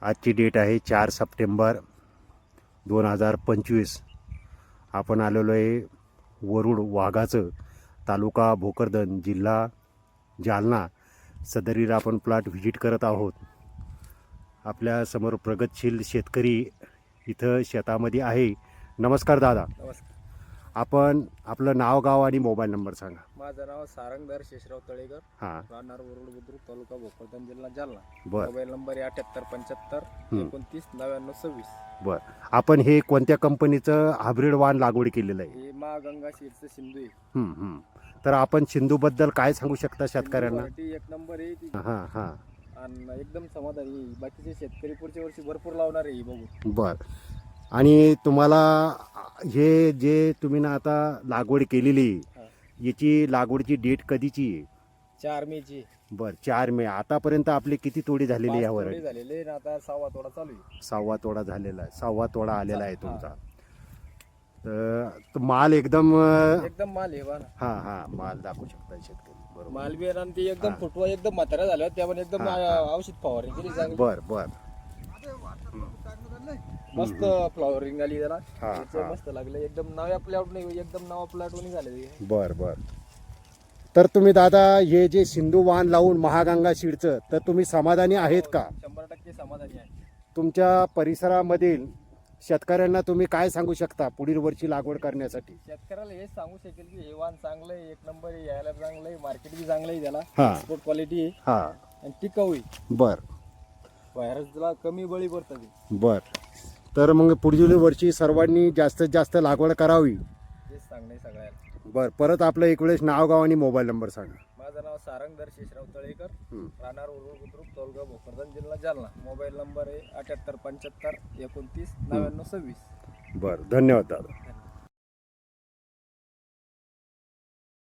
आजची डेट आहे 4 सप्टेंबर 2025. आपण आलेलो आहे वरुड वाघाचं, तालुका भोकरदन, जिल्हा जालना. सदरीला आपण प्लॉट व्हिजिट करत आहोत. आपल्यासमोर प्रगतशील शेतकरी इथं शेतामध्ये आहे. नमस्कार दादा. नमस्कार. आपण आपलं नाव, गाव आणि मोबाईल नंबर सांगा. माझं नाव सारंगधर शेषराव तळेकर, हां, राहणार वरुड बुद्रुक, तालुका भोकरदन, जिल्हा जालना. बरं मोबाईल नंबर आहे 7875 29 99 26. बरं. आपण हे कोणत्या कंपनीचं हायब्रिड वाण लागवड केलेलं आहे? हे मा गंगा सीडचं सिंधू आहे. हं, हं. तर आपण सिंधूबद्दल काय सांगू शकता शेतकऱ्यांना? ती एक नंबर आहे ती, हां हां आणि एकदम समाधानी आहे. बाकीचे शेतकरी पुढच्या वर्षी भरपूर लावणार आहे ही बघून. बरं. आणि तुम्हाला हे जे तुम्ही ना आता लागवड केलेली हा. याची लागवडची डेट कधीची आहे? 4 मेची बरं, 4 मे. आतापर्यंत आपली किती तोडी झालेली आहे यावर? झालेले ना, आता 6वा तोडा चालू आहे. 6वा तोडा झालेला आहे. 6वा तोडा आलेला आहे हा. तुमचा. तर माल एकदम एकदम माल आहे बा ना. हां हां माल दाखवू शकता शेतकरी. बरोबर. माल बी आहे आणि ती एकदम हा. फुटवा एकदम म्हातारा झाल्या त्यामुळे एकदम हा. औषध फवारणी केली चांगली. बरं बरं. मस्त फ्लॉवरिंग आली त्याला. हा, त्याचं हा. मस्त लागलं. एकदम नव्या प्लॉट नाही, एकदम नवा प्लॉट झाले. बरं बरं. तर तुम्ही दादा हे जे सिंधू वाण लावून महागंगा सीडचं, तर तुम्ही समाधानी आहेत का? 100% समाधानी आहे. तुमच्या परिसरामधील शेतकऱ्यांना तुम्ही काय सांगू शकता पुढील वर्षी लागवड करण्यासाठी? शेतकऱ्याला हेच सांगू शकेल की हे वाण चांगलं आहे, एक नंबर आहे, यायला चांगलं आहे, मार्केट बी चांगलं आहे त्याला, हा. एक्सपोर्ट क्वालिटी आहे हां, आणि टिकाऊ आहे. बरं व्हायरसला कमी बळी पडतात ते. बरं. तर मग पुढील वर्षी सर्वांनी जास्तीत जास्त लागवड करावी. तेच सांगणं आहे सगळ्याला. बरं, परत आपलं एक वेळेस नाव, गाव आणि मोबाईल नंबर सांगा. माझं नाव सारंगधर शेषराव तळेकर, हं. राहणार वरुड बुद्रुक, तालुका भोकरदन, जिल्हा जालना. मोबाईल नंबर आहे 7875 29 99 26. बरं, धन्यवाद दादा.